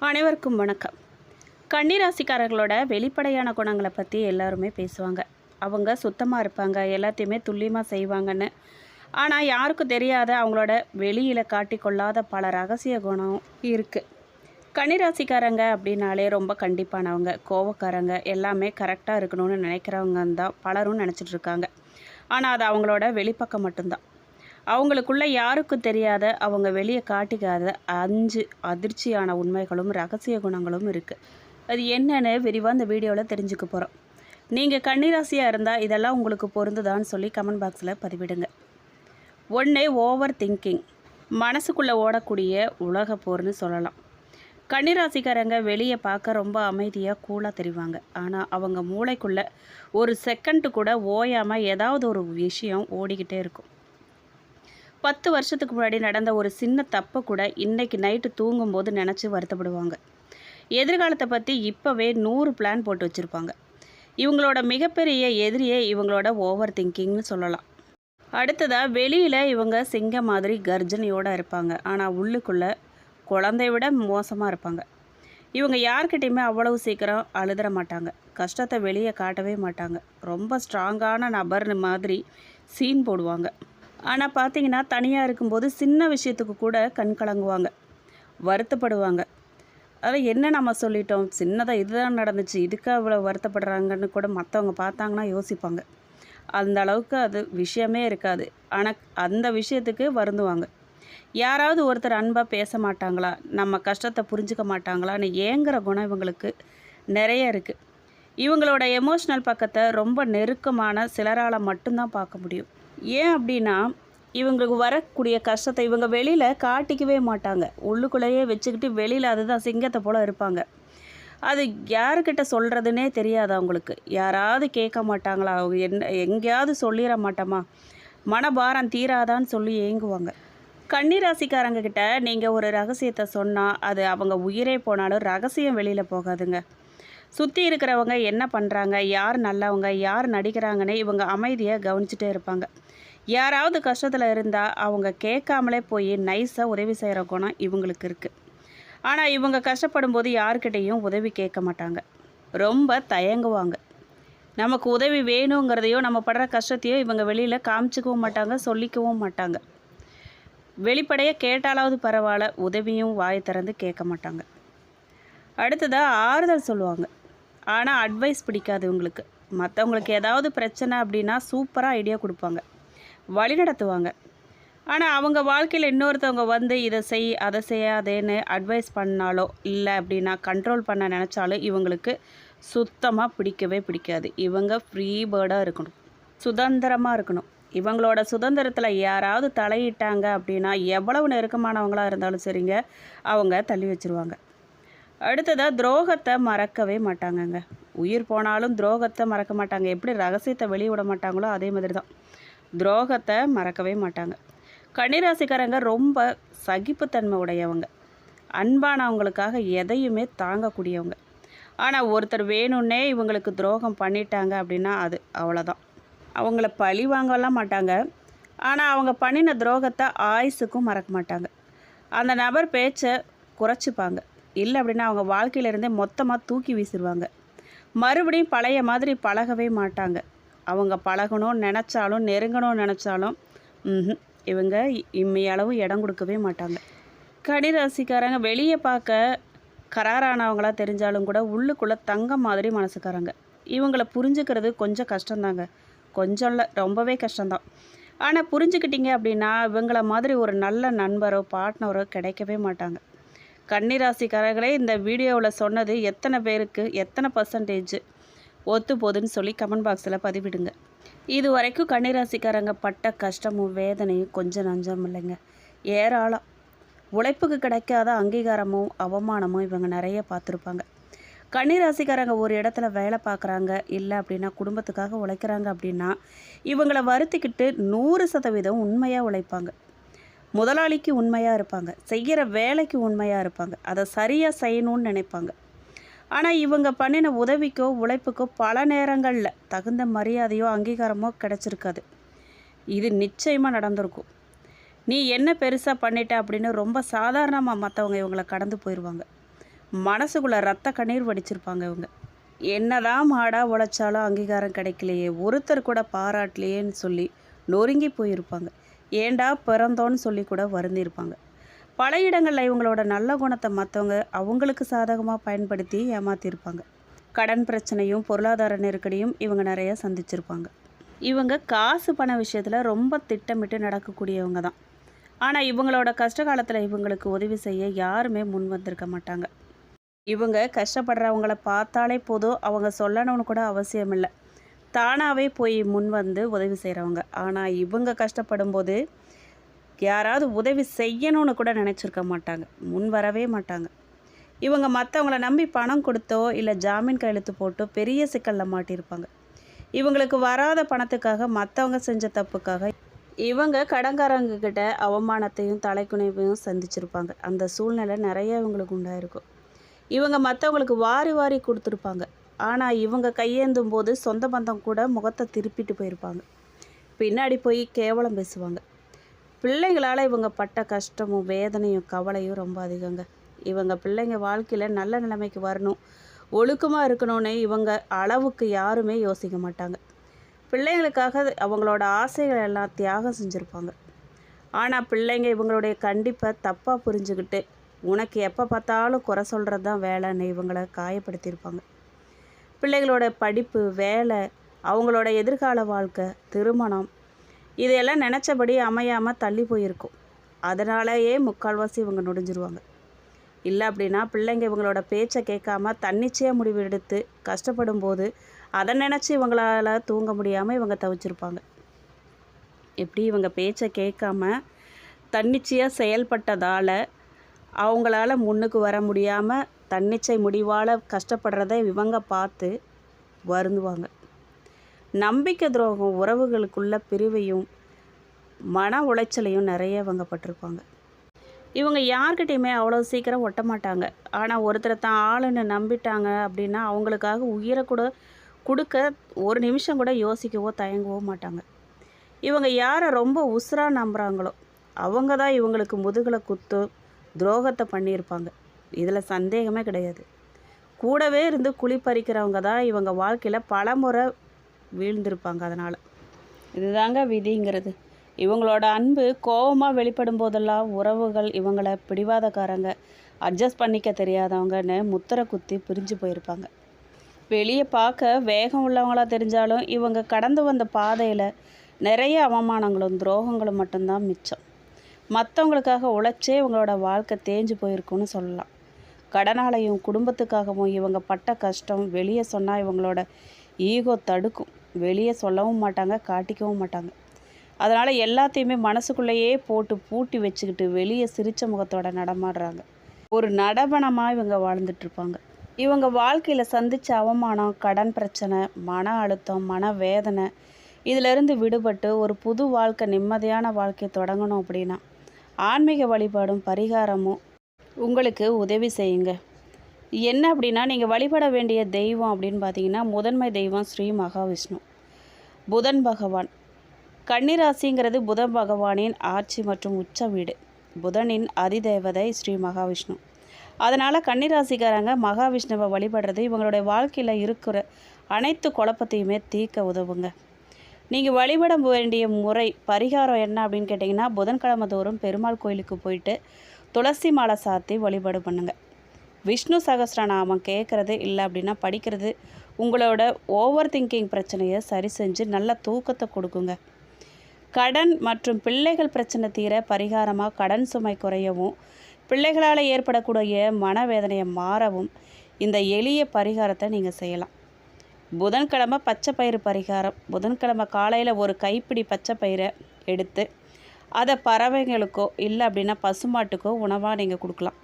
அனைவருக்கும் வணக்கம். கன்னிராசிக்காரர்களோட வெளிப்படையான குணங்களை பற்றி எல்லாருமே பேசுவாங்க. அவங்க சுத்தமாக இருப்பாங்க, எல்லாத்தையுமே துல்லியமாக செய்வாங்கன்னு. ஆனால் யாருக்கும் தெரியாத அவங்களோட வெளியில் காட்டிக்கொள்ளாத பல ரகசிய குணம் இருக்குது. கன்னிராசிக்காரங்க அப்படின்னாலே ரொம்ப கண்டிப்பானவங்க, கோவக்காரங்க, எல்லாமே கரெக்டாக இருக்கணும்னு நினைக்கிறவங்க தான் பலரும் நினச்சிட்ருக்காங்க. ஆனால் அது அவங்களோட வெளிப்பக்கம் மட்டும்தான். அவங்களுக்குள்ள யாருக்கும் தெரியாத, அவங்க வெளியே காட்டிக்காத 5 அதிர்ச்சியான உண்மைகளும் ரகசிய குணங்களும் இருக்குது. அது என்னன்னு விரிவாக இந்த வீடியோவில் தெரிஞ்சுக்க போகிறோம். நீங்கள் கன்னிராசியாக இருந்தால் இதெல்லாம் உங்களுக்கு பொருந்துதான்னு சொல்லி கமெண்ட் பாக்ஸில் பதிவிடுங்க. 1 ஓவர் திங்கிங். மனசுக்குள்ளே ஓடக்கூடிய உலக போர்னு சொல்லலாம். கன்னிராசிக்காரங்க வெளியே பார்க்க ரொம்ப அமைதியாக கூலாக தெரிவாங்க. ஆனால் அவங்க மூளைக்குள்ளே ஒரு செகண்டு கூட ஓயாமல் ஏதாவது ஒரு விஷயம் ஓடிக்கிட்டே இருக்கும். 10 வருஷத்துக்கு முன்னாடி நடந்த ஒரு சின்ன தப்பை கூட இன்றைக்கி நைட்டு தூங்கும்போது நினச்சி வருத்தப்படுவாங்க. எதிர்காலத்தை பற்றி இப்போவே 100 பிளான் போட்டு வச்சுருப்பாங்க. இவங்களோட மிகப்பெரிய எதிரியே இவங்களோட ஓவர் திங்கிங்னு சொல்லலாம். அடுத்ததாக, வெளியில் இவங்க சிங்கம் மாதிரி கர்ஜனையோடு இருப்பாங்க. ஆனால் உள்ளுக்குள்ளே குழந்தைய விட மோசமாக இருப்பாங்க. இவங்க யார்கிட்டையுமே அவ்வளவு சீக்கிரம் அழுதுற மாட்டாங்க. கஷ்டத்தை வெளியே காட்டவே மாட்டாங்க. ரொம்ப ஸ்ட்ராங்கான நபர்னு மாதிரி சீன் போடுவாங்க. ஆனால் பார்த்தீங்கன்னா, தனியாக இருக்கும்போது சின்ன விஷயத்துக்கு கூட கண் கலங்குவாங்க, வருத்தப்படுவாங்க. அதான் என்ன நம்ம சொல்லிட்டோம், சின்னதாக இதுதான் நடந்துச்சு, இதுக்காக இவ்வளோ வருத்தப்படுறாங்கன்னு கூட மற்றவங்க பார்த்தாங்கன்னா யோசிப்பாங்க. அந்த அளவுக்கு அது விஷயமே இருக்காது. ஆனால் அந்த விஷயத்துக்கு வருந்துவாங்க. யாராவது ஒருத்தர் அன்பாக பேச மாட்டாங்களா, நம்ம கஷ்டத்தை புரிஞ்சுக்க மாட்டாங்களான்னு ஏங்குற குணம் இவங்களுக்கு நிறைய இருக்குது. இவங்களோட எமோஷ்னல் பக்கத்தை ரொம்ப நெருக்கமான சிலரால் மட்டும்தான் பார்க்க முடியும். ஏன் அப்படின்னா, இவங்களுக்கு வரக்கூடிய கஷ்டத்தை இவங்க வெளியில் காட்டிக்கவே மாட்டாங்க. உள்ளுக்குள்ளேயே வச்சுக்கிட்டு வெளியில் அதுதான் சிங்கத்தை போல் இருப்பாங்க. அது யாருக்கிட்ட சொல்கிறதுனே தெரியாது அவங்களுக்கு. யாராவது கேட்க மாட்டாங்களா, அவங்க எங்கேயாவது சொல்லிட மாட்டோமா, மனபாரம் தீராதான்னு சொல்லி ஏங்குவாங்க. கன்னிராசிக்காரங்க கிட்ட நீங்கள் ஒரு ரகசியத்தை சொன்னால் அது அவங்க உயிரே போனாலும் ரகசியம் வெளியில் போகாதுங்க. சுற்றி இருக்கிறவங்க என்ன பண்ணுறாங்க, யார் நல்லவங்க, யார் நடிக்கிறாங்கன்னு இவங்க அமைதியாக கவனிச்சுட்டே இருப்பாங்க. யாராவது கஷ்டத்தில் இருந்தால் அவங்க கேட்காமலே போய் நைஸாக உதவி செய்கிற குணம் இவங்களுக்கு இருக்குது. ஆனால் இவங்க கஷ்டப்படும் போது யார்கிட்டையும் உதவி கேட்க மாட்டாங்க. ரொம்ப தயங்குவாங்க. நமக்கு உதவி வேணுங்கிறதையோ நம்ம படுற கஷ்டத்தையோ இவங்க வெளியில் காமிச்சிக்கவும் மாட்டாங்க, சொல்லிக்கவும் மாட்டாங்க. வெளிப்படையாக கேட்டாலாவது பரவாயில்ல, உதவியும் வாய் திறந்து கேட்க மாட்டாங்க. அடுத்ததாக, ஆறுதல் சொல்லுவாங்க. ஆனால் அட்வைஸ் பிடிக்காது இவங்களுக்கு. மற்றவங்களுக்கு ஏதாவது பிரச்சனை அப்படின்னா சூப்பராக ஐடியா கொடுப்பாங்க, வழி நடத்துவாங்க. ஆனால் அவங்க வாழ்க்கையில் இன்னொருத்தவங்க வந்து இதை செய் அதை செய்யாதேன்னு அட்வைஸ் பண்ணாலோ இல்லை அப்படின்னா கண்ட்ரோல் பண்ண நினச்சாலும் இவங்களுக்கு சுத்தமாக பிடிக்கவே பிடிக்காது. இவங்க ஃப்ரீ பேர்டாக இருக்கணும், சுதந்திரமாக இருக்கணும். இவங்களோட சுதந்திரத்தில் யாராவது தலையிட்டாங்க அப்படின்னா எவ்வளவு நெருக்கமானவங்களாக இருந்தாலும் சரிங்க, அவங்க தள்ளி வச்சுருவாங்க. அடுத்ததாக, துரோகத்தை மறக்கவே மாட்டாங்கங்க. உயிர் போனாலும் துரோகத்தை மறக்க மாட்டாங்க. எப்படி ரகசியத்தை வெளியிட மாட்டாங்களோ அதே மாதிரி தான் துரோகத்தை மறக்கவே மாட்டாங்க. கன்னிராசிக்காரங்க ரொம்ப சகிப்புத்தன்மை உடையவங்க, அன்பானவங்களுக்காக எதையுமே தாங்கக்கூடியவங்க. ஆனால் ஒருத்தர் வேணும்னே இவங்களுக்கு துரோகம் பண்ணிட்டாங்க அப்படின்னா அது அவ்வளோதான். அவங்கள பழி வாங்கலாம் மாட்டாங்க. ஆனால் அவங்க பண்ணின துரோகத்தை ஆயுசுக்கும் மறக்க மாட்டாங்க. அந்த நபர் பேச்சை குறைச்சிப்பாங்க. இல்லை அப்படின்னா அவங்க வாழ்க்கையிலேருந்தே மொத்தமாக தூக்கி வீசிடுவாங்க. மறுபடியும் பழைய மாதிரி பழகவே மாட்டாங்க. அவங்க பழகணும்னு நினச்சாலும் நெருங்கணும்னு நினச்சாலும் இவங்க இம்மையளவு இடம் கொடுக்கவே மாட்டாங்க. கன்னிராசிக்காரங்க வெளியே பார்க்க கராரானவங்களாக தெரிஞ்சாலும் கூட உள்ளுக்குள்ளே தங்கம் மாதிரி மனசுக்காரங்க. இவங்களை புரிஞ்சுக்கிறது கொஞ்சம் கஷ்டந்தாங்க. கொஞ்சம் இல்லை, ரொம்பவே கஷ்டம்தான். ஆனால் புரிஞ்சுக்கிட்டீங்க அப்படின்னா இவங்கள மாதிரி ஒரு நல்ல நண்பரோ பார்ட்னரோ கிடைக்கவே மாட்டாங்க. கன்னிராசிக்காரர்களே, இந்த வீடியோவில் சொன்னது எத்தனை பேருக்கு எத்தனை % ஒத்து போகுதுன்னு சொல்லி கமெண்ட் பாக்ஸில் பதிவிடுங்க. இது வரைக்கும் கன்னிராசிக்காரங்க பட்ட கஷ்டமும் வேதனையும் கொஞ்சம் நஞ்சம் இல்லைங்க, ஏராளம். உழைப்புக்கு கிடைக்காத அங்கீகாரமும் அவமானமும் இவங்க நிறைய பார்த்துருப்பாங்க. கன்னிராசிக்காரங்க ஒரு இடத்துல வேலை பார்க்குறாங்க, இல்லை அப்படின்னா குடும்பத்துக்காக உழைக்கிறாங்க அப்படின்னா இவங்களை வருத்திக்கிட்டு 100% உண்மையாக உழைப்பாங்க. முதலாளிக்கு உண்மையாக இருப்பாங்க, செய்கிற வேலைக்கு உண்மையாக இருப்பாங்க, அதை சரியாக செய்யணும்னு நினைப்பாங்க. ஆனால் இவங்க பண்ணின உதவிக்கோ உழைப்புக்கோ பல நேரங்களில் தகுந்த மரியாதையோ அங்கீகாரமோ கிடச்சிருக்காது. இது நிச்சயமாக நடந்திருக்கும். நீ என்ன பெருசாக பண்ணிட்ட அப்படின்னு ரொம்ப சாதாரணமாக மற்றவங்க இவங்களை கடந்து போயிடுவாங்க. மனசுக்குள்ளே ரத்த கண்ணீர் வடிச்சிருப்பாங்க இவங்க. என்னதான் மாடாக உழைச்சாலும் அங்கீகாரம் கிடைக்கலையே, ஒருத்தர் கூட பாராட்டலையேன்னு சொல்லி நொறுங்கி போயிருப்பாங்க. ஏண்டா பிறந்தோன்னு சொல்லி கூட வருந்திருப்பாங்க. பல இடங்களில் இவங்களோட நல்ல குணத்தை மற்றவங்க அவங்களுக்கு சாதகமாக பயன்படுத்தி ஏமாற்றிருப்பாங்க. கடன் பிரச்சனையும் பொருளாதார நெருக்கடியும் இவங்க நிறைய சந்திச்சிருப்பாங்க. இவங்க காசு பண விஷயத்தில் ரொம்ப திட்டமிட்டு நடக்கக்கூடியவங்க தான். ஆனால் இவங்களோட கஷ்ட காலத்தில் இவங்களுக்கு உதவி செய்ய யாருமே முன் வந்திருக்க மாட்டாங்க. இவங்க கஷ்டப்படுறவங்கள பார்த்தாலே போதும், அவங்க சொல்லணும்னு கூட அவசியம் இல்லை. தானாகவே போய் முன் வந்து உதவி செய்கிறவங்க. ஆனால் இவங்க கஷ்டப்படும் போது யாராவது உதவி செய்யணும்னு கூட நினச்சிருக்க மாட்டாங்க, முன் வரவே மாட்டாங்க. இவங்க மற்றவங்கள நம்பி பணம் கொடுத்தோ இல்லை ஜாமீன் கையெழுத்து போட்டோ பெரிய சிக்கலில் மாட்டியிருப்பாங்க. இவங்களுக்கு வராத பணத்துக்காக மற்றவங்க செஞ்ச தப்புக்காக இவங்க கடன்காரங்க கிட்ட அவமானத்தையும் தலைக்குனைவையும் சந்திச்சிருப்பாங்க. அந்த சூழ்நிலை நிறைய இவங்களுக்கு உண்டாயிருக்கும். இவங்க மற்றவங்களுக்கு வாரி வாரி கொடுத்துருப்பாங்க. ஆனால் இவங்க கையேந்தும் போது சொந்த பந்தம் கூட முகத்தை திருப்பிட்டு போயிருப்பாங்க. பின்னாடி போய் கேவலம் பேசுவாங்க. பிள்ளைங்களால் இவங்க பட்ட கஷ்டமும் வேதனையும் கவலையும் ரொம்ப அதிகங்க. இவங்க பிள்ளைங்க வாழ்க்கையில் நல்ல நிலைமைக்கு வரணும், ஒழுக்கமாக இருக்கணும்னு இவங்க அளவுக்கு யாருமே யோசிக்க மாட்டாங்க. பிள்ளைங்களுக்காக அவங்களோட ஆசைகள் எல்லாம் தியாகம் செஞ்சுருப்பாங்க. ஆனால் பிள்ளைங்க இவங்களுடைய கண்டிப்பை தப்பாக புரிஞ்சுக்கிட்டு உனக்கு எப்போ பார்த்தாலும் குறை சொல்கிறது தான் வேலைன்னு இவங்களை காயப்படுத்தியிருப்பாங்க. பிள்ளைகளோட படிப்பு, வேலை, அவங்களோட எதிர்கால வாழ்க்கை, திருமணம் இதையெல்லாம் நினச்சபடி அமையாமல் தள்ளி போயிருக்கும். அதனாலேயே முக்கால்வாசி இவங்க நொடிஞ்சிருவாங்க. இல்லை அப்படின்னா பிள்ளைங்க இவங்களோட பேச்சை கேட்காம தன்னிச்சையாக முடிவு எடுத்து கஷ்டப்படும் போது அதை நினச்சி இவங்களால் தூங்க முடியாமல் இவங்க தவிச்சிருப்பாங்க. எப்படி இவங்க பேச்சை கேட்காம தன்னிச்சையாக செயல்பட்டதால் அவங்களால முன்னுக்கு வர முடியாமல் தன்னிச்சை முடிவால் கஷ்டப்படுறத இவங்க பார்த்து வருந்துவாங்க. நம்பிக்கை துரோகம், உறவுகளுக்குள்ள பிரிவையும் மன உளைச்சலையும் நிறைய இவங்க பட்டிருப்பாங்க. இவங்க யார்கிட்டையுமே அவ்வளோ சீக்கிரம் ஒட்ட மாட்டாங்க. ஆனால் ஒருத்தரை தான் ஆளுன்னு நம்பிட்டாங்க அப்படின்னா அவங்களுக்காக உயிரை கூட கொடுக்க ஒரு நிமிஷம் கூட யோசிக்கவோ தயங்கவோ மாட்டாங்க. இவங்க யாரை ரொம்ப உசுராக நம்புகிறாங்களோ அவங்க தான் இவங்களுக்கு முதுகில் குத்து துரோகத்தை பண்ணியிருப்பாங்க. இதில் சந்தேகமே கிடையாது. கூடவே இருந்து குழி பறிக்கிறவங்க தான் இவங்க வாழ்க்கையில் பல முறை வீழ்ந்திருப்பாங்க. அதனால் இதுதாங்க விதிங்கிறது. இவங்களோட அன்பு கோபமாக வெளிப்படும் போதெல்லாம் உறவுகள் இவங்களை பிடிவாதக்காரங்க, அட்ஜஸ்ட் பண்ணிக்க தெரியாதவங்கன்னு முத்திரை குத்தி பிரிஞ்சு போயிருப்பாங்க. வெளியே பார்க்க வேகம் உள்ளவங்களாக தெரிஞ்சாலும் இவங்க கடந்து வந்த பாதையில் நிறைய அவமானங்களும் துரோகங்களும் மட்டும்தான் மிச்சம். மற்றவங்களுக்காக உழைச்சே இவங்களோட வாழ்க்கை தேஞ்சு போயிருக்குன்னு சொல்லலாம். கடனாலையும் குடும்பத்துக்காகவும் இவங்க பட்ட கஷ்டம் வெளியே சொன்னால் இவங்களோட ஈகோ தடுக்கும். வெளியே சொல்லவும் மாட்டாங்க, காட்டிக்கவும் மாட்டாங்க. அதனால் எல்லாத்தையுமே மனசுக்குள்ளேயே போட்டு பூட்டி வச்சுக்கிட்டு வெளியே சிரித்த முகத்தோட நடமாடுறாங்க. ஒரு நடபணமாக இவங்க வாழ்ந்துட்டுருப்பாங்க. இவங்க வாழ்க்கையில் சந்தித்த அவமானம், கடன் பிரச்சனை, மன அழுத்தம், மன வேதனை இதிலிருந்து விடுபட்டு ஒரு புது வாழ்க்கை, நிம்மதியான வாழ்க்கையை தொடங்கணும் அப்படின்னா ஆன்மீக வழிபாடும் பரிகாரமும் உங்களுக்கு உதவி செய்யுங்க. என்ன அப்படின்னா நீங்கள் வழிபட வேண்டிய தெய்வம் அப்படின்னு பார்த்தீங்கன்னா முதன்மை தெய்வம் ஸ்ரீ மகாவிஷ்ணு, புதன் பகவான். கன்னிராசிங்கிறது புதன் பகவானின் ஆட்சி மற்றும் உச்ச வீடு. புதனின் அதிதேவதை ஸ்ரீ மகாவிஷ்ணு. அதனால் கன்னிராசிக்காரங்க மகாவிஷ்ணுவை வழிபடுறது இவங்களுடைய வாழ்க்கையில் இருக்கிற அனைத்து குழப்பத்தையுமே தீர்க்க உதவுங்க. நீங்கள் வழிபட வேண்டிய முறை பரிகாரம் என்ன அப்படின்னு கேட்டிங்கன்னா புதன்கிழமை தோறும் பெருமாள் கோயிலுக்கு போயிட்டு துளசி மாலை சாத்தி வழிபாடு பண்ணுங்கள். விஷ்ணு சகஸ்ரநாமம் கேட்குறது இல்லை அப்படின்னா படிக்கிறது உங்களோட ஓவர் திங்கிங் பிரச்சனையை சரி செஞ்சு நல்ல தூக்கத்தை கொடுக்குங்க. கடன் மற்றும் பிள்ளைகள் பிரச்சனை தீர பரிகாரமாக கடன் சுமை குறையவும் பிள்ளைகளால் ஏற்படக்கூடிய மனவேதனையை மாறவும் இந்த எளிய பரிகாரத்தை நீங்கள் செய்யலாம். புதன்கிழமை பச்சை பயிறு பரிகாரம். புதன்கிழமை காலையில் ஒரு கைப்பிடி பச்சை பயிரை எடுத்து அதை பறவைகளுக்கோ இல்லை அப்படின்னா பசுமாட்டுக்கோ உணவாக நீங்கள் கொடுக்கலாம்.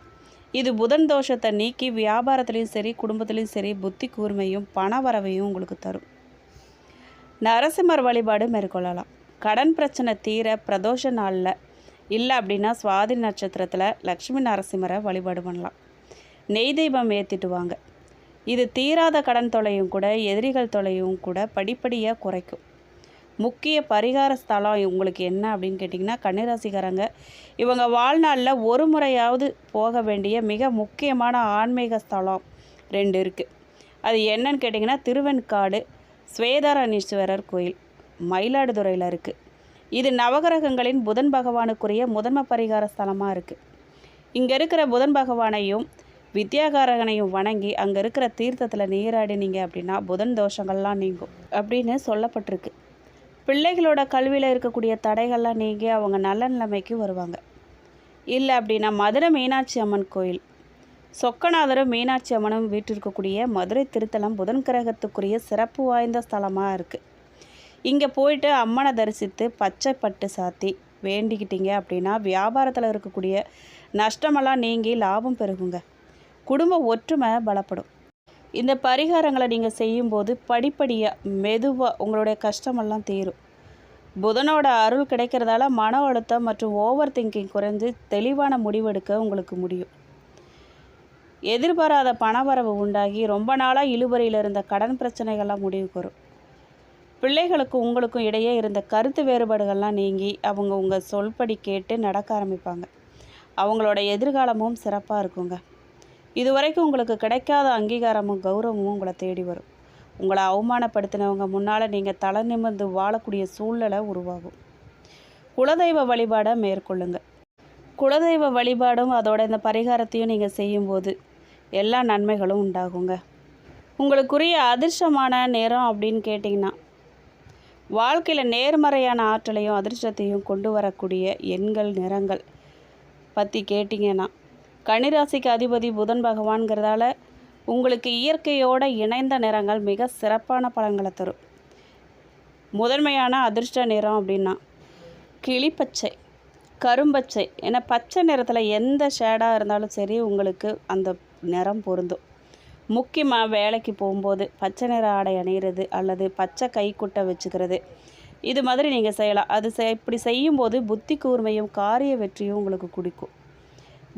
இது புதன் தோஷத்தை நீக்கி வியாபாரத்துலேயும் சரி குடும்பத்துலேயும் சரி புத்தி கூர்மையும் பண வரவையும் உங்களுக்கு தரும். நரசிம்மர் வழிபாடு மேற்கொள்ளலாம். கடன் பிரச்சனை தீர பிரதோஷ நாளில் இல்லை அப்படின்னா சுவாதி நட்சத்திரத்தில் லக்ஷ்மி நரசிம்மரை வழிபாடு பண்ணலாம். நெய் தீபம் ஏற்றிட்டு வாங்க. இது தீராத கடன் தொலையும் கூட எதிரிகள் தொலையும் கூட படிப்படியாக குறைக்கும். முக்கிய பரிகார ஸ்தலம் உங்களுக்கு என்ன அப்படின்னு கேட்டிங்கன்னா, கன்னிராசிக்காரங்க இவங்க வாழ்நாளில் ஒரு முறையாவது போக வேண்டிய மிக முக்கியமான ஆன்மீக ஸ்தலம் 2 இருக்குது. அது என்னன்னு கேட்டிங்கன்னா, திருவெண்காடு ஸ்வேதாரணீஸ்வரர் கோயில் மயிலாடுதுறையில் இருக்குது. இது நவகிரகங்களின் புதன் பகவானுக்குரிய முதன்மை பரிகார ஸ்தலமாக இருக்குது. இங்கே இருக்கிற புதன் பகவானையும் வித்யாகாரகனையும் வணங்கி அங்கே இருக்கிற தீர்த்தத்தில் நீராடினீங்க அப்படின்னா புதன் தோஷங்கள்லாம் நீங்கும் அப்படின்னு சொல்லப்பட்டிருக்கு. பிள்ளைகளோட கல்வியில் இருக்கக்கூடிய தடைகள்லாம் நீங்கி அவங்க நல்ல நிலைமைக்கு வருவாங்க. இல்லை அப்படின்னா மதுரை மீனாட்சி அம்மன் கோயில் சொக்கநாதரும் மீனாட்சி அம்மனும் வீட்டிற்கக்கூடிய மதுரை திருத்தலம் புதன் கிரகத்துக்குரிய சிறப்பு வாய்ந்த ஸ்தலமாக இருக்குது. இங்கே போயிட்டு அம்மனை தரிசித்து பச்சை பட்டு சாத்தி வேண்டிக்கிட்டீங்க அப்படின்னா வியாபாரத்தில் இருக்கக்கூடிய நஷ்டமெல்லாம் நீங்கி லாபம் பெருகுங்க. குடும்ப ஒற்றுமை பலப்படும். இந்த பரிகாரங்களை நீங்கள் செய்யும்போது படிப்படியாக மெதுவாக உங்களுடைய கஷ்டமெல்லாம் தீரும். புதனோட அருள் கிடைக்கிறதால மன அழுத்தம் மற்றும் ஓவர் திங்கிங் குறைஞ்சு தெளிவான முடிவெடுக்க உங்களுக்கு முடியும். எதிர்பாராத பணவரவு உண்டாகி ரொம்ப நாளாக இழுபறியில் இருந்த கடன் பிரச்சனைகள்லாம் முடிவுக்கு வரும். பிள்ளைகளுக்கும் உங்களுக்கும் இடையே இருந்த கருத்து வேறுபாடுகள்லாம் நீங்கி அவங்க உங்கள் சொல்படி கேட்டு நடக்க ஆரம்பிப்பாங்க. அவங்களோட எதிர்காலமும் சிறப்பாக இருக்குங்க. இதுவரைக்கும் உங்களுக்கு கிடைக்காத அங்கீகாரமும் கௌரவமும் உங்களை தேடி வரும். உங்களை அவமானப்படுத்தினவங்க முன்னால் நீங்கள் தலை நிமிர்ந்து வாழக்கூடிய சூழ்நிலை உருவாகும். குலதெய்வ வழிபாடை மேற்கொள்ளுங்க. குலதெய்வ வழிபாடும் அதோட இந்த பரிகாரத்தையும் நீங்கள் செய்யும்போது எல்லா நன்மைகளும் உண்டாகுங்க. உங்களுக்குரிய அதிர்ஷ்டமான நேரம் அப்படின்னு கேட்டிங்கன்னா, வாழ்க்கையில் நேர்மறையான ஆற்றலையும் அதிர்ஷ்டத்தையும் கொண்டு வரக்கூடிய எண்கள் நிறங்கள் பற்றி கேட்டிங்கன்னா, கன்னிராசிக்கு அதிபதி புதன் பகவான்கிறதால உங்களுக்கு இயற்கையோடு இணைந்த நிறங்கள் மிக சிறப்பான பலன்களை தரும். முதன்மையான அதிர்ஷ்ட நிறம் அப்படின்னா கிளிப்பச்சை, கரும்பச்சை என பச்சை நிறத்தில் எந்த ஷேடாக இருந்தாலும் சரி உங்களுக்கு அந்த நிறம் பொருந்தும். முக்கியமாக வேலைக்கு போகும்போது பச்சை நிற ஆடை அணிகிறது அல்லது பச்சை கைக்குட்டை வச்சுக்கிறது, இது மாதிரி நீங்கள் செய்யலாம். அது இப்படி செய்யும்போது புத்தி கூர்மையும் காரிய வெற்றியும் உங்களுக்கு கொடுக்கும்.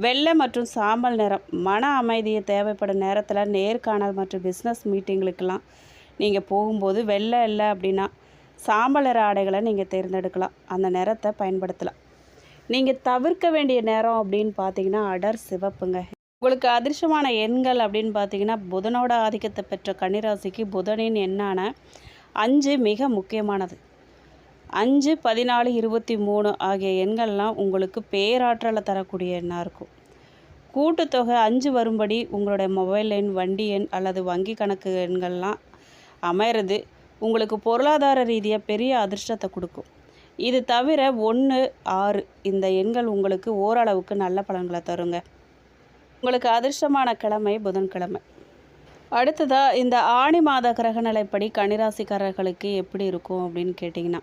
வெள்ளை மற்றும் சாம்பல் நிறம் மன அமைதியை தேவைப்படும் நேரத்தில் நேர்காணல் மற்றும் பிஸ்னஸ் மீட்டிங்களுக்கெல்லாம் நீங்கள் போகும்போது வெள்ளை இல்லை அப்படின்னா சாம்பல் நிற ஆடைகளை நீங்கள் தேர்ந்தெடுக்கலாம். அந்த நிறத்தை பயன்படுத்தலாம். நீங்கள் தவிர்க்க வேண்டிய நேரம் அப்படின்னு பார்த்தீங்கன்னா அடர் சிவப்புங்க. உங்களுக்கு அதிர்ஷ்டமான எண்கள் அப்படின்னு பார்த்தீங்கன்னா, புதனோட ஆதிக்கத்தை பெற்ற கன்னிராசிக்கு புதனின் எண்ணான 5 மிக முக்கியமானது. 5, 14, 23 ஆகிய எண்கள்லாம் உங்களுக்கு பேராற்றலை தரக்கூடிய எண்ணாக இருக்கும். கூட்டுத்தொகை 5 வரும்படி உங்களுடைய மொபைல் எண், வண்டி எண் அல்லது வங்கி கணக்கு எண்கள்லாம் அமையிறது உங்களுக்கு பொருளாதார ரீதியாக பெரிய அதிர்ஷ்டத்தை கொடுக்கும். இது தவிர 1, 6 இந்த எண்கள் உங்களுக்கு ஓரளவுக்கு நல்ல பலன்களை தருங்க. உங்களுக்கு அதிர்ஷ்டமான கிழமை புதன்கிழமை. அடுத்ததாக இந்த ஆணி மாத கிரகநிலைப்படி கன்னிராசிக்காரர்களுக்கு எப்படி இருக்கும் அப்படின்னு கேட்டிங்கன்னா,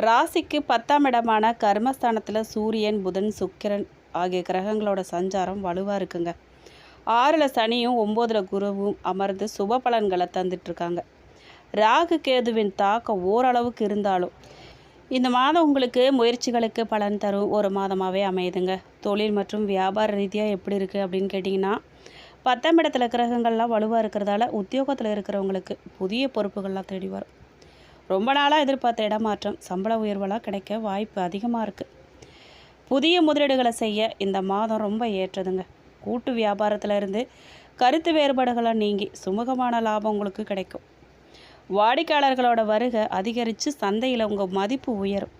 ராசிக்கு 10ஆம் இடமான கர்மஸ்தானத்தில் சூரியன், புதன், சுக்கிரன் ஆகிய கிரகங்களோட சஞ்சாரம் வலுவாக இருக்குங்க. 6ல் சனியும் 9ல் குருவும் அமர்ந்து சுப பலன்களை தந்துட்டுருக்காங்க. ராகு கேதுவின் தாக்கம் ஓரளவுக்கு இருந்தாலும் இந்த மாதம் உங்களுக்கு முயற்சிகளுக்கு பலன் தரும் ஒரு மாதமாகவே அமையுதுங்க. தொழில் மற்றும் வியாபார ரீதியாக எப்படி இருக்குது அப்படின்னு கேட்டிங்கன்னா, 10ஆம் இடத்துல கிரகங்கள்லாம் வலுவாக இருக்கிறதால உத்தியோகத்தில் இருக்கிறவங்களுக்கு புதிய பொறுப்புகள்லாம் தேடி வரும். ரொம்ப நாளாக எதிர்பார்த்த இடமாற்றம், சம்பள உயர்வெல்லாம் கிடைக்க வாய்ப்பு அதிகமாக இருக்குது. புதிய முதலீடுகளை செய்ய இந்த மாதம் ரொம்ப ஏற்றதுங்க. கூட்டு வியாபாரத்தில் இருந்து கருத்து வேறுபாடுகளை நீங்கி சுமூகமான லாபம் உங்களுக்கு கிடைக்கும். வாடிக்கையாளர்களோட வருகை அதிகரித்து சந்தையில் உங்கள் மதிப்பு உயரும்.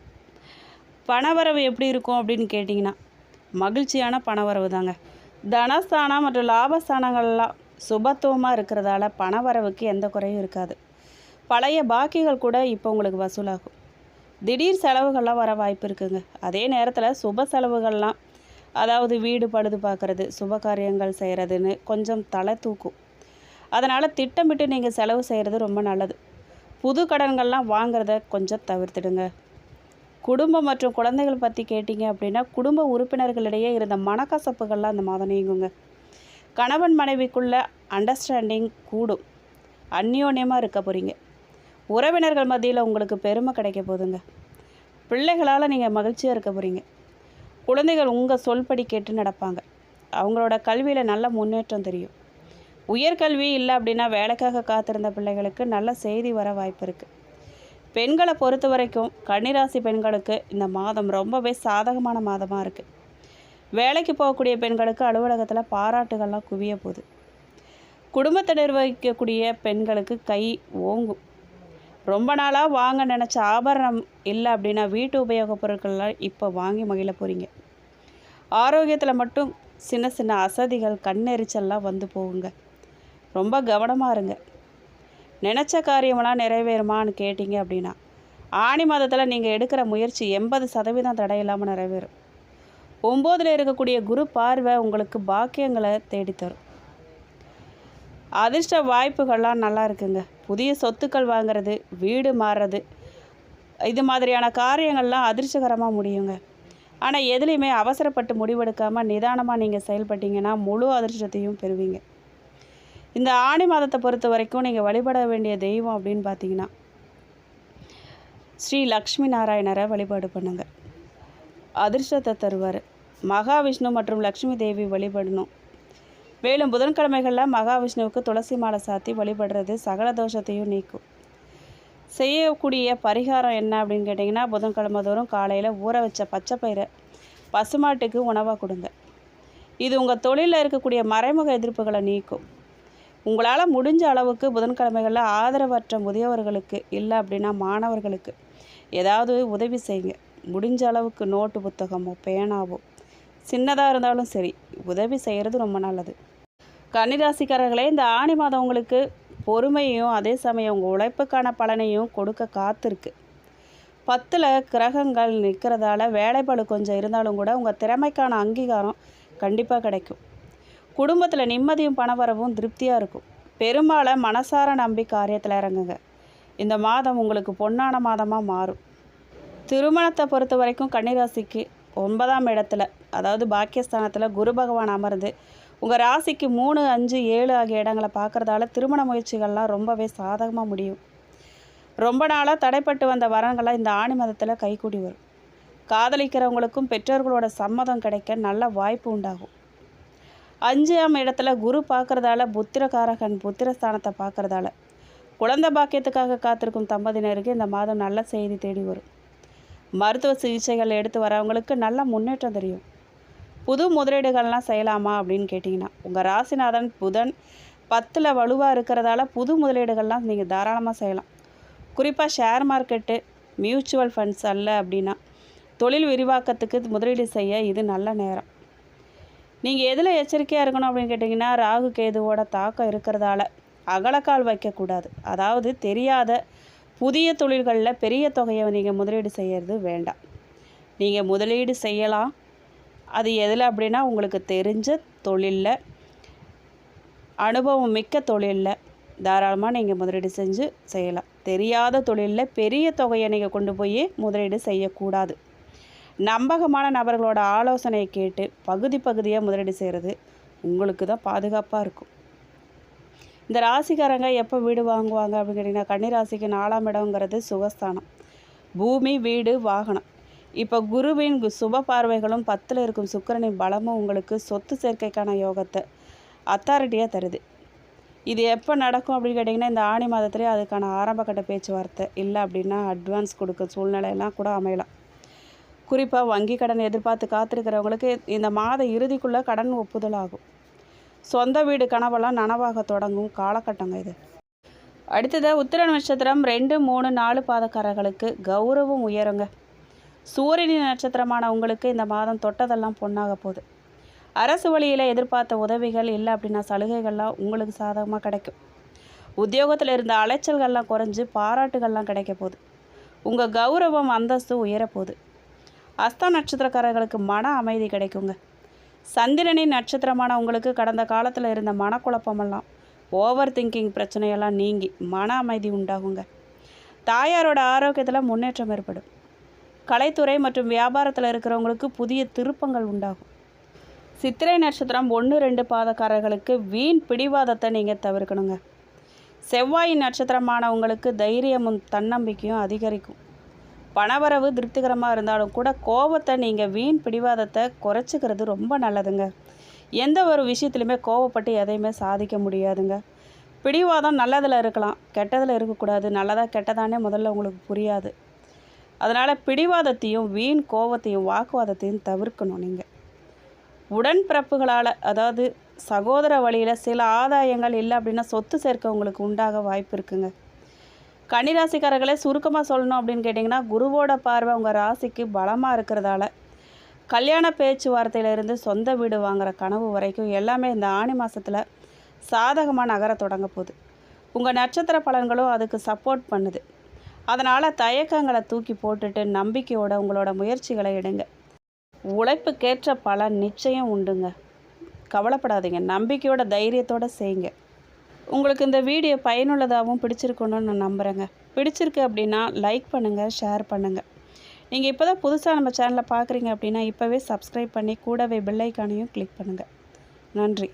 பணவரவு எப்படி இருக்கும் அப்படின்னு கேட்டிங்கன்னா, மகிழ்ச்சியான பணவரவு தாங்க. தனஸ்தானம் மற்றும் லாபஸ்தானங்கள்லாம் சுபத்துவமாக இருக்கிறதால பணவரவுக்கு எந்த குறையும் இருக்காது. பழைய பாக்கிகள் கூட இப்போ உங்களுக்கு வசூலாகும். திடீர் செலவுகள்லாம் வர வாய்ப்பு இருக்குங்க. அதே நேரத்தில் சுப செலவுகள்லாம், அதாவது வீடு பழுது பார்க்குறது, சுப காரியங்கள் செய்கிறதுன்னு கொஞ்சம் தலை தூக்கும். அதனால் திட்டமிட்டு நீங்கள் செலவு செய்கிறது ரொம்ப நல்லது. புது கடன்கள்லாம் வாங்கிறத கொஞ்சம் தவிர்த்துடுங்க. குடும்பம் மற்றும் குழந்தைகள் பற்றி கேட்டிங்க அப்படின்னா, குடும்ப உறுப்பினர்களிடையே இருந்த மனக்கசப்புகள்லாம் இந்த மாதம் நீங்குங்க. கணவன் மனைவிக்குள்ள அண்டர்ஸ்டாண்டிங் கூடும். அந்யோன்யமாக இருக்க போகிறீங்க. உறவினர்கள் மத்தியில் உங்களுக்கு பெருமை கிடைக்க போகுதுங்க. பிள்ளைகளால் நீங்கள் மகிழ்ச்சியாக இருக்க போகிறீங்க. குழந்தைகள் உங்கள் சொல்படி கேட்டு நடப்பாங்க. அவங்களோட கல்வியில் நல்ல முன்னேற்றம் தெரியும். உயர்கல்வி இல்லை அப்படின்னா வேலைக்காக காத்திருந்த பிள்ளைகளுக்கு நல்ல செய்தி வர வாய்ப்பு இருக்குது. பெண்களை பொறுத்த வரைக்கும் கன்னிராசி பெண்களுக்கு இந்த மாதம் ரொம்பவே சாதகமான மாதமாக இருக்குது. வேலைக்கு போகக்கூடிய பெண்களுக்கு அலுவலகத்தில் பாராட்டுகள்லாம் குவிய போகுது. குடும்பத்தை நிர்வகிக்கக்கூடிய பெண்களுக்கு கை ஓங்கும். ரொம்ப நாளாக வாங்க நினச்ச ஆபரணம் இல்லை அப்படின்னா வீட்டு உபயோகப் பொருட்கள்லாம் இப்போ வாங்கி மகிழ போகிறீங்க. ஆரோக்கியத்தில் மட்டும் சின்ன சின்ன அசதிகள் கண்ணெரிச்சல்லாம் வந்து போகுங்க. ரொம்ப கவனமாக இருங்க. நினச்ச காரியமெல்லாம் நிறைவேறுமான்னு கேட்டிங்க அப்படின்னா ஆணி மாதத்தில் நீங்கள் எடுக்கிற முயற்சி 80% தடையில்லாமல் நிறைவேறும். 9ல் இருக்கக்கூடிய குரு பார்வை உங்களுக்கு பாக்கியங்களை தேடித்தரும். அதிர்ஷ்ட வாய்ப்புகள்லாம் நல்லா இருக்குங்க. புதிய சொத்துக்கள் வாங்கிறது, வீடு மாறுறது, இது மாதிரியான காரியங்கள்லாம் அதிர்ஷ்டகரமாக முடியுங்க. ஆனால் எதுலேயுமே அவசரப்பட்டு முடிவெடுக்காமல் நிதானமாக நீங்கள் செயல்பட்டீங்கன்னா முழு அதிர்ஷ்டத்தையும் பெறுவீங்க. இந்த ஆணி மாதத்தை பொறுத்த வரைக்கும் நீங்கள் வழிபட வேண்டிய தெய்வம் அப்படின்னு பார்த்தீங்கன்னா ஸ்ரீ லக்ஷ்மி நாராயணரை வழிபாடு பண்ணுங்க. அதிர்ஷ்டத்தை தருவார். மகாவிஷ்ணு மற்றும் லக்ஷ்மி தேவி வழிபடணும். மேலும் புதன்கிழமைகளில் மகாவிஷ்ணுவுக்கு துளசி மாலை சாத்தி வழிபடுறது சகல தோஷத்தையும் நீக்கும். செய்யக்கூடிய பரிகாரம் என்ன அப்படின்னு கேட்டிங்கன்னா புதன்கிழமை தோறும் காலையில் ஊற வச்ச பச்சை பயிரை பசுமாட்டுக்கு உணவாக கொடுங்க. இது உங்கள் தொழிலில் இருக்கக்கூடிய மறைமுக எதிர்ப்புகளை நீக்கும். உங்களால் முடிஞ்ச அளவுக்கு புதன்கிழமைகளில் ஆதரவற்ற முதியவர்களுக்கு இல்லை அப்படின்னா மாணவர்களுக்கு ஏதாவது உதவி செய்யுங்க. முடிஞ்ச அளவுக்கு நோட்டு புத்தகமோ பேனாவோ சின்னதாக இருந்தாலும் சரி உதவி செய்கிறது ரொம்ப நல்லது. கன்னிராசிக்காரர்களே, இந்த ஆணி மாதம் உங்களுக்கு பொறுமையும் அதே சமயம் உங்கள் உழைப்புக்கான பலனையும் கொடுக்க காத்திருக்கு. 10ல் கிரகங்கள் நிற்கிறதால வேலைப்பளு கொஞ்சம் இருந்தாலும் கூட உங்கள் திறமைக்கான அங்கீகாரம் கண்டிப்பாக கிடைக்கும். குடும்பத்தில் நிம்மதியும் பணவரவும் திருப்தியாக இருக்கும். பெரும்பாலை மனசார நம்பி காரியத்தில் இறங்குங்க. இந்த மாதம் உங்களுக்கு பொன்னான மாதமாக மாறும். திருமணத்தை பொறுத்த வரைக்கும் கன்னிராசிக்கு 9ஆம் இடத்துல, அதாவது பாக்கியஸ்தானத்தில் குரு பகவான் அமர்ந்து உங்கள் ராசிக்கு 3, 5, 7 ஆகிய இடங்களை பார்க்குறதால திருமண முயற்சிகள்லாம் ரொம்பவே சாதகமாக முடியும். ரொம்ப நாளாக தடைப்பட்டு வந்த வரங்களை இந்த ஆணி மாதத்தில் கைகூடி வரும். காதலிக்கிறவங்களுக்கும் பெற்றோர்களோட சம்மதம் கிடைக்க நல்ல வாய்ப்பு உண்டாகும். 5ஆம் இடத்துல குரு பார்க்குறதால புத்திரகாரகன் புத்திரஸ்தானத்தை பார்க்குறதால குழந்தை பாக்கியத்துக்காக காத்திருக்கும் தம்பதியினருக்கு இந்த மாதம் நல்ல செய்தி தேடி வரும். மருத்துவ சிகிச்சைகள் எடுத்து வரவங்களுக்கு நல்ல முன்னேற்றம் தெரியும். புது முதலீடுகள்லாம் செய்யலாமா அப்படின்னு கேட்டிங்கன்னா உங்கள் ராசிநாதன் புதன் 10ல் வலுவாக இருக்கிறதால புது முதலீடுகள்லாம் நீங்கள் தாராளமாக செய்யலாம். குறிப்பாக ஷேர் மார்க்கெட்டு, மியூச்சுவல் ஃபண்ட்ஸ் அல்ல அப்படின்னா தொழில் விரிவாக்கத்துக்கு முதலீடு செய்ய இது நல்ல நேரம். நீங்கள் எதில் எச்சரிக்கையாக இருக்கணும் அப்படின்னு கேட்டிங்கன்னா ராகு கேதுவோட தாக்கம் இருக்கிறதால அகலக்கால் வைக்கக்கூடாது. அதாவது தெரியாத புதிய தொழில்களில் பெரிய தொகையை நீங்கள் முதலீடு செய்கிறது வேண்டாம். நீங்கள் முதலீடு செய்யலாம். அது எதில் அப்படின்னா உங்களுக்கு தெரிஞ்ச தொழிலில், அனுபவம் மிக்க தொழிலில் தாராளமாக நீங்கள் முதலீடு செஞ்சு செய்யலாம். தெரியாத தொழிலில் பெரிய தொகையை நீங்கள் கொண்டு போய் முதலீடு செய்யக்கூடாது. நம்பகமான நபர்களோட ஆலோசனையை கேட்டு பகுதியாக முதலீடு செய்கிறது உங்களுக்கு தான் பாதுகாப்பாக இருக்கும். இந்த ராசிக்காரங்க எப்போ வீடு வாங்குவாங்க அப்படின்னு கேட்டிங்கன்னா கன்னிராசிக்கு 4ஆம் இடங்கிறது சுகஸ்தானம், பூமி, வீடு, வாகனம். இப்போ குருவின் சுப பார்வைகளும் 10ல் இருக்கும் சுக்கிரனின் பலமும் உங்களுக்கு சொத்து சேர்க்கைக்கான யோகத்தை அத்தாரிட்டியாக தருது. இது எப்போ நடக்கும் அப்படின்னு கேட்டிங்கன்னா இந்த ஆணி மாதத்துலேயே அதுக்கான ஆரம்பக்கட்ட பேச்சுவார்த்தை இல்லை அப்படின்னா அட்வான்ஸ் கொடுக்க சூழ்நிலையெல்லாம் கூட அமையலாம். குறிப்பாக வங்கி கடன் எதிர்பார்த்து காத்திருக்கிறவங்களுக்கு இந்த மாத இறுதிக்குள்ளே கடன் ஒப்புதல் ஆகும். சொந்த வீடு கனவெல்லாம் நனவாக தொடங்கும் காலகட்டங்க இது. அடுத்தது உத்திர நட்சத்திரம் 2, 3, 4 பாதக்காரர்களுக்கு கௌரவம் உயருங்க. சூரியனின் நட்சத்திரமான உங்களுக்கு இந்த மாதம் தொட்டதெல்லாம் பொன்னாக போகுது. அரசு வழியில் எதிர்பார்த்த உதவிகள் இல்லை அப்படின்னா சலுகைகள்லாம் உங்களுக்கு சாதகமாக கிடைக்கும். உத்தியோகத்தில் இருந்த அலைச்சல்கள்லாம் குறைஞ்சு பாராட்டுகள்லாம் கிடைக்க போகுது. உங்கள் கௌரவம் அந்தஸ்து உயரப்போகுது. அஸ்தா நட்சத்திரக்காரர்களுக்கு மன அமைதி கிடைக்குங்க. சந்திரனின் நட்சத்திரமான உங்களுக்கு கடந்த காலத்தில் இருந்த மனக்குழப்பமெல்லாம் ஓவர் திங்கிங் பிரச்சனையெல்லாம் நீங்கி மன அமைதி உண்டாகுங்க. தாயாரோட ஆரோக்கியத்தில் முன்னேற்றம் ஏற்படும். கலைத்துறை மற்றும் வியாபாரத்தில் இருக்கிறவங்களுக்கு புதிய திருப்பங்கள் உண்டாகும். சித்திரை நட்சத்திரம் 1, 2 பாதக்காரர்களுக்கு வீண் பிடிவாதத்தை நீங்கள் தவிர்க்கணுங்க. செவ்வாயின் நட்சத்திரமான உங்களுக்கு தைரியமும் தன்னம்பிக்கையும் அதிகரிக்கும். பணவரவு திருப்திகரமாக இருந்தாலும் கூட கோபத்தை நீங்கள் வீண் பிடிவாதத்தை குறைச்சிக்கிறது ரொம்ப நல்லதுங்க. எந்த ஒரு விஷயத்துலையுமே கோவப்பட்டு எதையுமே சாதிக்க முடியாதுங்க. பிடிவாதம் நல்லதில் இருக்கலாம், கெட்டதில் இருக்கக்கூடாது. நல்லதா கெட்டதானே முதல்ல உங்களுக்கு புரியாது. அதனால் பிடிவாதத்தையும் வீண் கோபத்தையும் வாக்குவாதத்தையும் தவிர்க்கணும். நீங்கள் உடன்பிறப்புகளால், அதாவது சகோதர வழியில் சில ஆதாயங்கள் இல்லை அப்படின்னா சொத்து சேர்க்க உங்களுக்கு உண்டாக வாய்ப்பு இருக்குங்க. கன்னிராசிக்காரர்களே, சுருக்கமாக சொல்லணும் அப்படின்னு கேட்டிங்கன்னா, குருவோட பார்வை உங்கள் ராசிக்கு பலமாக இருக்கிறதால கல்யாண பேச்சுவார்த்தையிலிருந்து சொந்த வீடு வாங்குகிற கனவு வரைக்கும் எல்லாமே இந்த ஆணி மாதத்தில் சாதகமாக நகர தொடங்க போகுது. உங்கள் நட்சத்திர பலன்களும் அதுக்கு சப்போர்ட் பண்ணுது. அதனால் தயக்கங்களை தூக்கி போட்டுட்டு நம்பிக்கையோட உங்களோட முயற்சிகளை எடுங்க. உழைப்புக்கேற்ற பலன் நிச்சயம் உண்டுங்க. கவலைப்படாதீங்க, நம்பிக்கையோட தைரியத்தோடு செய்யுங்க. உங்களுக்கு இந்த வீடியோ பயனுள்ளதாகவும் பிடிச்சிருக்கணும்னு நான் நம்புகிறேங்க. பிடிச்சிருக்கு அப்படின்னா லைக் பண்ணுங்கள், ஷேர் பண்ணுங்கள். நீங்கள் இப்போ தான் புதுசாக நம்ம சேனலை பார்க்குறீங்க அப்படின்னா இப்போவே சப்ஸ்கிரைப் பண்ணி கூடவே பெல் ஐக்கானையும் கிளிக் பண்ணுங்கள். நன்றி.